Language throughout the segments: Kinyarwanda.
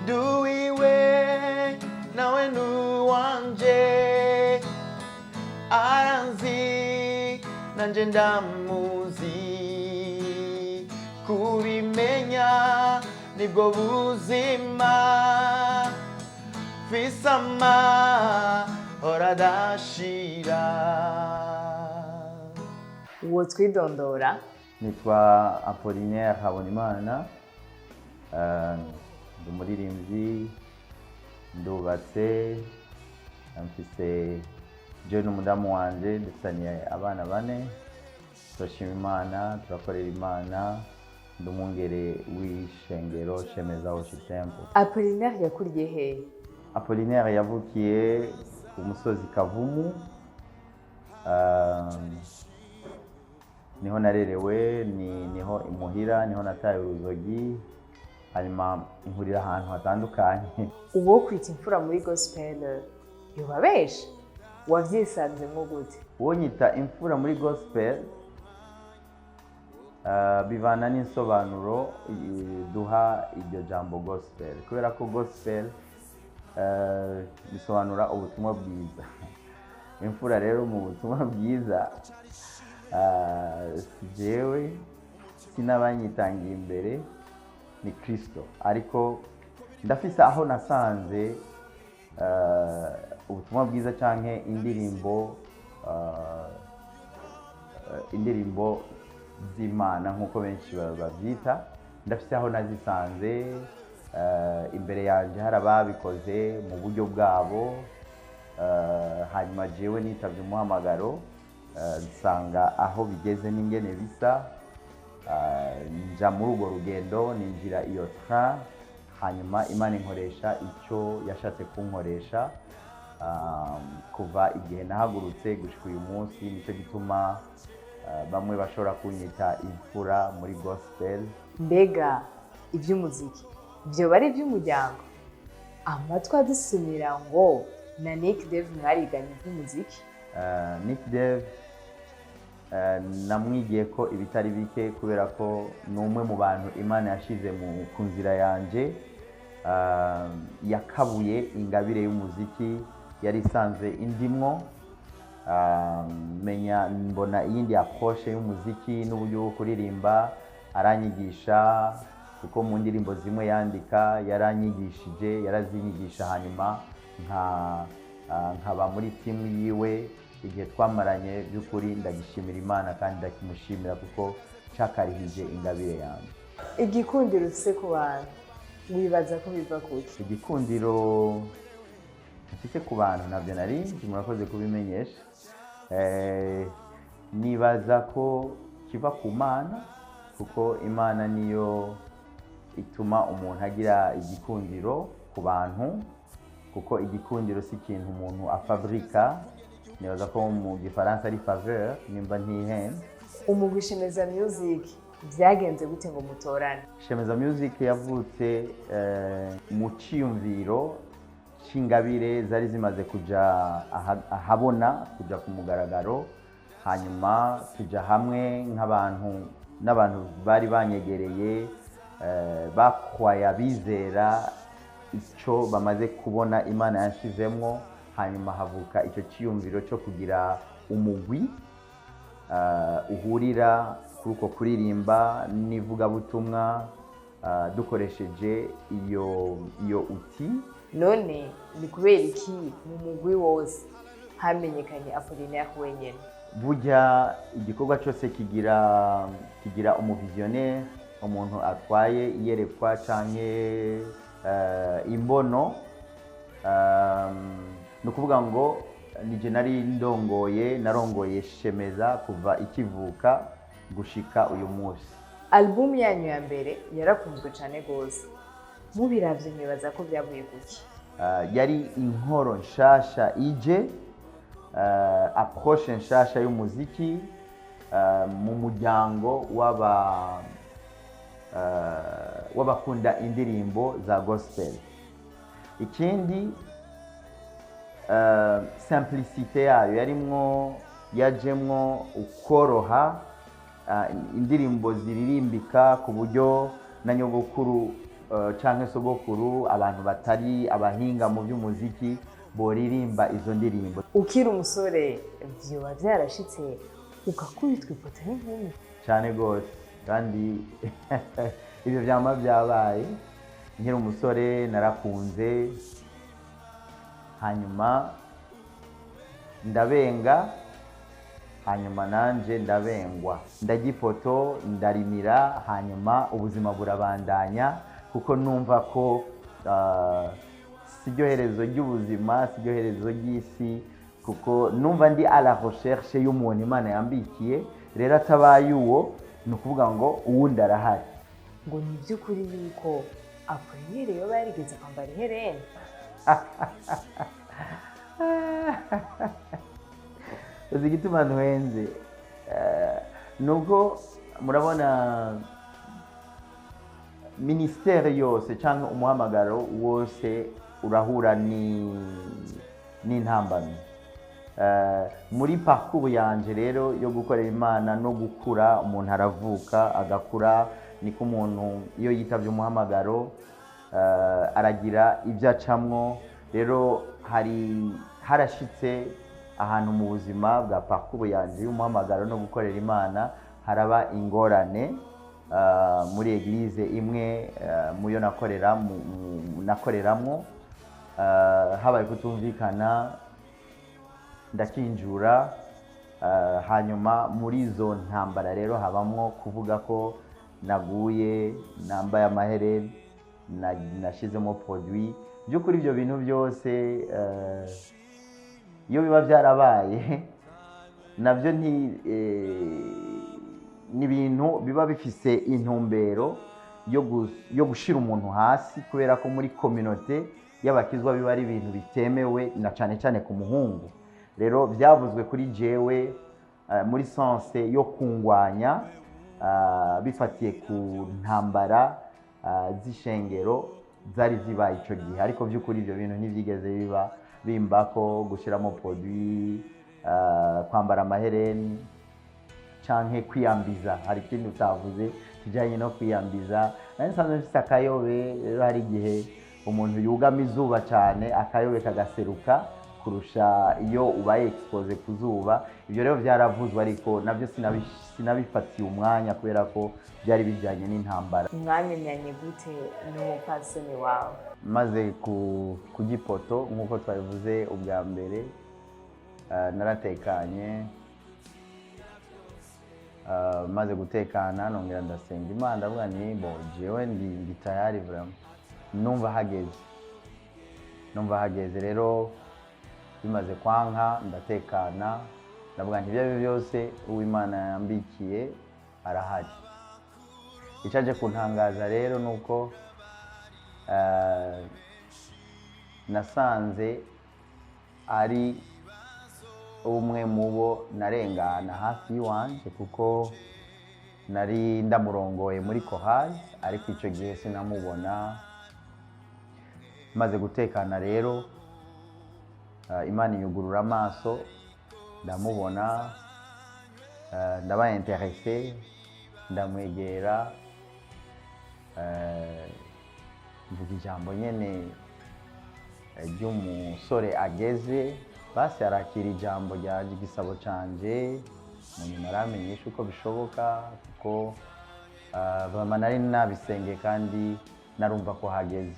duiwe nawe nuwanje aranzi nanje ndamuzi kubimenya nibwo buzima fisama horadashira. Uwo twidondora? Nitwa Apollinaire Habonimana, ndi umuririmbyi, ndubatse, mfise je n'umudamu wanje dufitanye abana 4, turashima Imana, turakorera Imana, ndi umwungere w'ishengero Shemeza Worship Temple. Apollinaire yakuriye hehe? Apollinaire yavukiye ku musozi Kavumu, niho narerewe, niho imuhira, niho nataye uruzogi, hanyuma inkurira ahantu hatandukanye. Uwo kwita imfura muri gospel yobabesha? Wavyisanzemwo gute? Uwo nyita imfura muri gospel bivana n'insobanuro duha iryo jambo gospel, kubera ko gospel bisobanura ubutumwa bwiza. Imfura rero mu butumwa bwiza jewe sinabanyitangiye imbere, ni Kristo, ariko ndafise aho nasanze ubutumwa bwiza canke indirimbo z'Imana nkuko benshi bavyita, ndafise aho nazisanze. Imbere yanje hari ababikoze mu buryo bwabo, hanyuma jewe nitavye umuhamagaro, nsanga aho bigeze n'ingene bisa, nja muri urwo rugendo, ninjira iyo train, hanyuma Imana inkoresha icyo yashatse kunkoresha kuva igihe nahagurutse gushika uyu munsi. Nico gituma bamwe bashobora kunyita imfura muri gospel. Mbega ivy'umuziki vyoba ari ivy'umuryango? Amatwi adusumira ngo na Nick Dave mwariganye ivy'umuziki? Nick Dave namwigiye ko ibitari bike, kubera ko ni umwe mu bantu Imana yashize ku nzira yanje, yakabuye ingabire y'umuziki yari isanzwe indimwo, menya mbona iyindi approche y'umuziki n'uburyo bwo kuririmba, aranyigisha, kuko mu ndirimbo zimwe yandika yaranyigishije, yarazinyigisha, hanyuma nkaba muri timu yiwe. Igihe twamaranye by'ukuri ndagishimira Imana kandi ndakimushimira kuko cakarihije ingabire yanjye. Igikundiro ufise ku bantu wibaza ko biva kuki? Igikundiro mfise ku bantu navyo nari murakoze kubimenyesha. Nibaza ko kiva ku Mana, kuko Imana niyo ituma umuntu agira igikundiro ku bantu, kuko igikundiro si ikintu umuntu afabrika. Nibaza ko mu Gifaransa ari faveur, nimba ntihenze. Umugwi Shemeza Music vyagenze gute ngo mutorane? Shemeza Music yavutse mu ciyumviro c'ingabire zari zimaze kuja ahabona, kuja ku mugaragaro, hanyuma tuja hamwe n'abantu bari banyegereye, bakwaya bizera ico bamaze kubona Imana yanshizemwo, hanyuma havuka icyo ciyumviro cyo kugira umugwi uhurira kuri uko kuririmba n'ivugabutumwa, dukoresheje iyo uti. None ni kubera iki mu mugwi wose hamenyekanye Apollinaire wenyene? Burya igikorwa cyose kigira umuvisionnaire, umuntu atwaye iyerekwa canke imbono. Ni ukuvuga ngo nije nari narongoye Shemeza kuva ikivuka gushika uyu munsi. Album yanyu ya mbere yarakunzwe cyane gose, mubiravye mwibaza ko byavuye kuki? Yari inkoro nshasha ije, approche nshasha y'umuziki mu muryango w'abakunda indirimbo za gospel. Ikindi simplicité yayo yajemwo ukoroha, indirimbo ziririmbika ku buryo na nyogokuru canke sogokuru, abantu batari abahinga mu by'umuziki boririmba izo ndirimbo. ukiri umusore vyoba vyarashitse ugakubitwa ifoto n'inkumi? Cyane rwose, kandi ibyo byama byabaye. Nkiri umusore narakunze, hanyuma ndabenga, hanyuma nanje ndabengwa, ndarya ifoto, ndarimira, hanyuma ubuzima burabandanya, kuko numva ko siryo herezo ry'ubuzima, siryo herezo ry'isi, kuko numva ndi à la recherche y'umuntu Imana yambikiye. Rero atabaye uwo, ni ukuvuga ngo uwundi arahari. ngo ni by'ukuri yuko Apolinere yoba yarigeze kwambara ihereni? uzi igituma ntwenze, nubwo murabona ministere yose cyangwa umuhamagaro wose urahura n'intambamyi. Muri parcours yanje rero yo gukorera Imana no gukura, umuntu aravuka agakura, niko umuntu iyo yitavye umuhamagaro aragira ibyo acamwo. Rero harashitse ahantu mu buzima bwa parcours yanje y'umuhamagaro no gukorera Imana haraba ingorane muri eglise imwe muyo nakoreramwo, habaye kutumvikana, ndakinjura. Hanyuma muri izo ntambara rero habamwo kuvuga ko naguye, nambaye amahereni, nashizemo produit. By'ukuri ibyo bintu byose iyo biba byarabaye nabyo ni ibintu biba bifise intumbero yo gushira umuntu hasi, kubera ko muri communauté y'abakizwa biba ari ibintu bitemewe, na cyane cyane ku muhungu. Rero byavuzwe kuri jewe muri sense yo kungwanya, bifatiye ku ntambara z'ishengero zari zibaye icyo gihe. Ariko by'ukuri ibyo bintu ntibyigeze bimbako gushyiramo produit, kwambara amahereni canke kwiyambiza. Hari ikindi utavuze kijanye no kwiyambiza. Nari nsanzwe mfise akayobe. Rero hari igihe umuntu yugama izuba cyane, akayobe kagaseruka kurusha iyo ubaye expose ku zuba. Ibyo rero byaravuzwe, ariko nabyo sinabifatiye umwanya, kubera ko byari bijyanye n'intambara. mwamenyanye gute n'umupfasoni wawe? Maze kugipoto nk'uko twabivuze ubwa mbere, naratekanye. Maze gutekana nongera ndasenga Imana, ndavuga nti jewe ndi tayari vraiment, numva hageze. Rero bimaze kwanka ndatekana, ndavuga nti ibyo byose Uwimana yambikiye arahari. Icaje kuntangaza rero nuko nasanze ari umwe mubo narengana hafi y'iwanje, kuko nari ndamurongoye muri kohari, ariko icyo gihe sinamubona. Maze gutekana rero, Imana inyugurura amaso, ndamubona, ndaba interesse, ndamwegera, mvuga ijambo nyene ry'umusore ageze, basi arakira ijambo ryanje, igisabo canje. Munyuma aramenyesha uko bishoboka, kuko bama nari nabisenge kandi narumva ko hageze.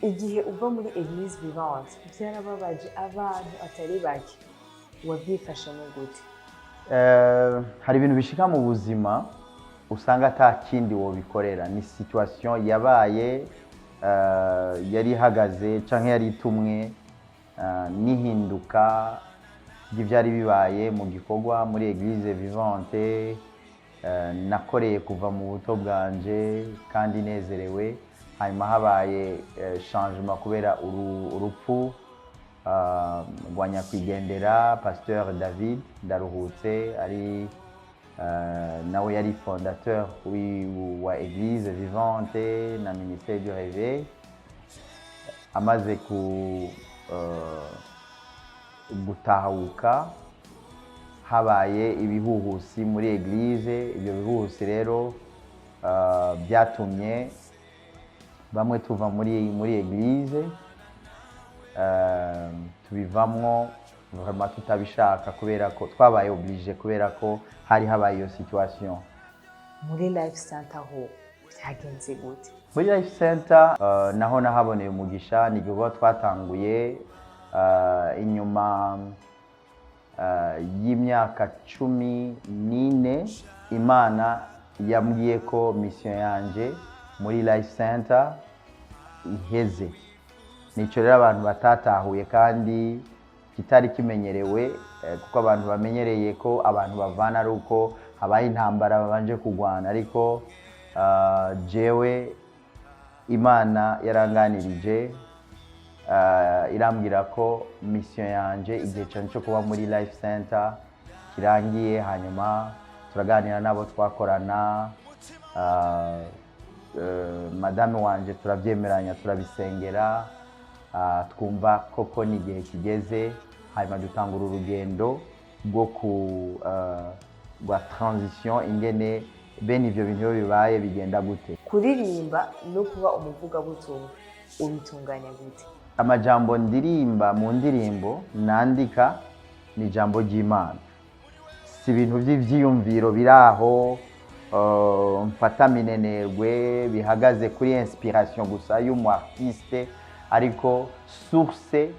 Igihe uva muri Eglise Vivante byarababaje abantu atari bake, wabyifashemo gute? Hari ibintu bishika mu buzima usanga ata kindi wobikorera, ni situation yabaye, yari ihagaze canke yari itumwe n'ihinduka ry'ivyari bibaye mu gikorwa muri Eglise Vivante nakoreye kuva mu buto bwanje kandi nezerewe. Hanyuma habaye changement kubera urupfu rwa nyakwigendera Pasteur David Ndaruhutse, ari nawe yari fondateur wa Eglise Vivante na Ministère du Réveil. Amaze gutahuka, habaye ibihuhusi muri Eglise. Ibyo bihuhusi rero byatumye bamwe tuva muri eglise tubivamwo vraiment tutabishaka kubera ko twabaye oblige kubera ko hari habaye iyo situation. Muri Life Center ho byagenze gute? Muri Life Center naho nahaboneye umugisha, ni igikorwa twatanguye inyuma y'imyaka 14 Imana yambwiye ko mission yanje muri Life Center iheze. Nico rero abantu batatahuye kandi kitari kimenyerewe kuko abantu bamenyereye ko abantu bavana ari uko habaye intambara babanje kugwana, ariko jewe Imana yaranganirije irambwira ko mission yanje igihe cyane cyo kuba muri Life Center kirangiye. Hanyuma turaganira nabo twakorana, madame wanje turabyemeranya, turabisengera, twumva koko ni igihe kigeze. Hanyuma dutangura urugendo rwa transition, ingene bene ivyo bintu bibaye bigenda gute. Kuririmba no kuba umuvugabutumwa ubitunganya gute? Amajambo ndirimba mu ndirimbo nandika ni ijambo ry'Imana, si ibintu by'ivyiyumviro biraho mfata minenerwe bihagaze kuri inspiration gusa y'umu artiste, ariko source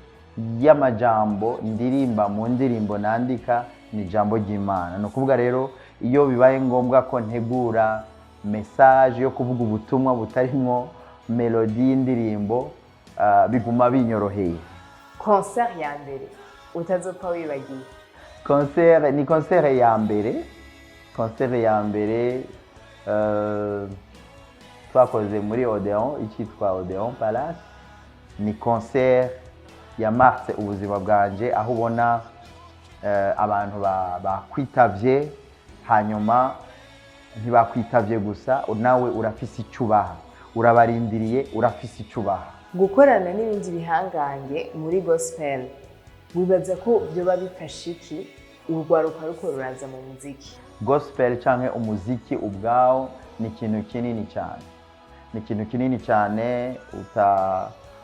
y'amajambo ndirimba mu ndirimbo nandika ni ijambo ry'Imana. No kuvuga rero iyo bibaye ngombwa ko ntegura message yo kuvuga ubutumwa butarimo melody y'indirimbo biguma binyoroheye. Concert ya mbere utazopfa wibagiye? Concert ya mbere twakoze muri Odeon, icyitwa Odeon Palace. Ni concert yamarse ubuzima bwanje, aho ubona abantu bakwitavye, hanyuma ntibakwitavye gusa, nawe urafise icubaha, urabarindiriye, urafise icubaha. Gukorana n'ibindi bihangange muri gospel wibaza ko byoba bifasha iki urwaruka ruko ruraza mu muziki? Gospel canke umuziki ubwawo ni ikintu kinini cyane, ni ikintu kinini cyane.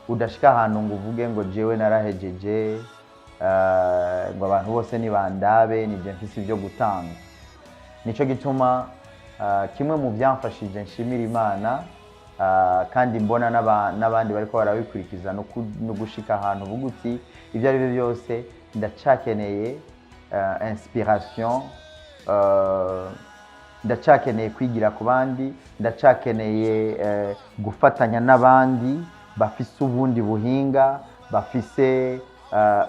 Udashika ahantu ngo uvuge ngo jewe narahejeje, ngo abantu bose nibandabe, nibyo mfise ibyo gutanga. Nico gituma kimwe mu byamfashije nshimira Imana, kandi mbona n'abandi bariko barabikurikiza no gushika ahantu buguti. Ibyo ari byo byose ndacakeneye inspiration, ndacakeneye kwigira ku bandi, ndacakeneye gufatanya n'abandi bafise ubundi buhinga, bafise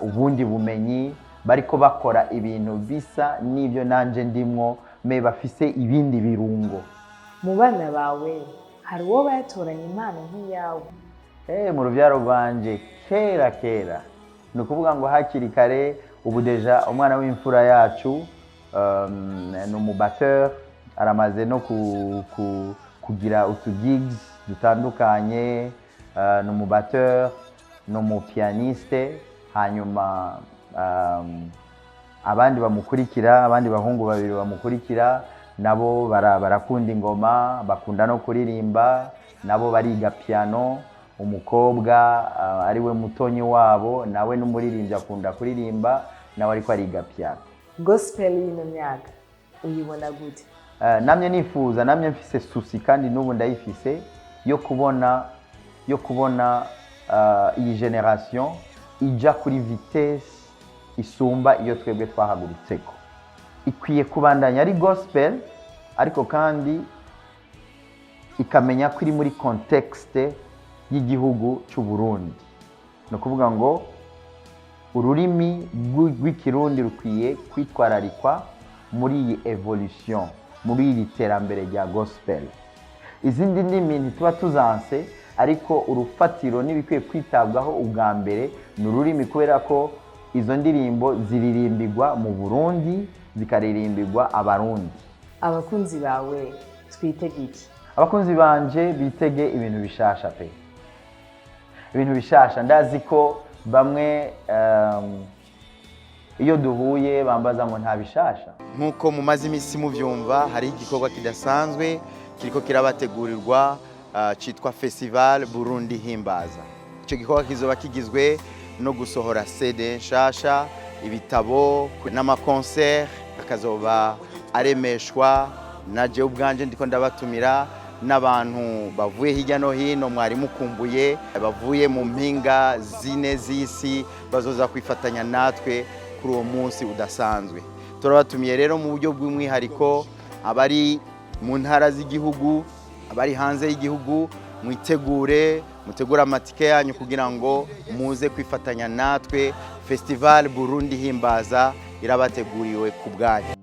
ubundi bumenyi, bariko bakora ibintu bisa n'ibyo nanje ndimwo, me bafise ibindi birungo. Mu bana bawe hari uwo bayatoranya impano nk'iyawe? Mu rubyaro rwanje kera ni ukuvuga ngo hakiri kare. Ubu deja umwana w'imfura yacu ni umubatteur, aramaze no kugira utugigs dutandukanye. Ni umubatteur, ni umupianiste. Hanyuma abandi bamukurikira, abandi bahungu babiri bamukurikira, nabo barakunda ingoma, bakunda no kuririmba, nabo bariga piano. Umukobwa ariwe mutonyi wabo nawe n'umuririmbyi akunda kuririmba, nawe ariko ariga piano. Gospel y'ino myaka uyibona gute? Namye nifuza, namye mfise susi kandi n'ubu ndayifise yo kubona iyi generation ija kuri vitesse isumba iyo twebwe twahagurutseko. Ikwiye kubandanya ari gospel, ariko kandi ikamenya ko iri muri contexte y'igihugu cy'u Burundi. No kuvuga ngo ururimi rw'ikirundi rukwiye kwitwararikwa muri iyi evolution, muri iri terambere rya gospel. Izindi ndimi ntituba tuzanse, ariko urufatiro n'ibikwiye kwitabwaho ubwa mbere ni ururimi, kubera ko izo ndirimbo ziririmbirwa mu Burundi, zikaririmbirwa abarundi. Abakunzi bawe twitege iki? Abakunzi banje bitege ibintu bishasha pe, ibintu bishasha. Ndazi ko bamwe iyo duhuye bambaza ngo nta bishasha. Nkuko mumaze imisi muvyumva, hari igikorwa kidasanzwe kiriko kirabategurirwa cyitwa Festival Burundi Himbaza. Icyo gikorwa kizoba kigizwe no gusohora CD nshasha, ibitabo n'amakoncert, akazoba aremeshwa na je ubwanje ndiko ndabatumira n'abantu bavuye hirya no hino mwari mukumbuye, bavuye mu mpinga zine z'isi bazoza kwifatanya natwe kuri uwo munsi udasanzwe. Turabatumiye rero mu buryo bw'umwihariko abari mu ntara z'igihugu, abari hanze y'igihugu, mutegura amatike yanyu kugira ngo muze kwifatanya natwe. Festival Burundi Himbaza irabateguriwe ku bwanyu.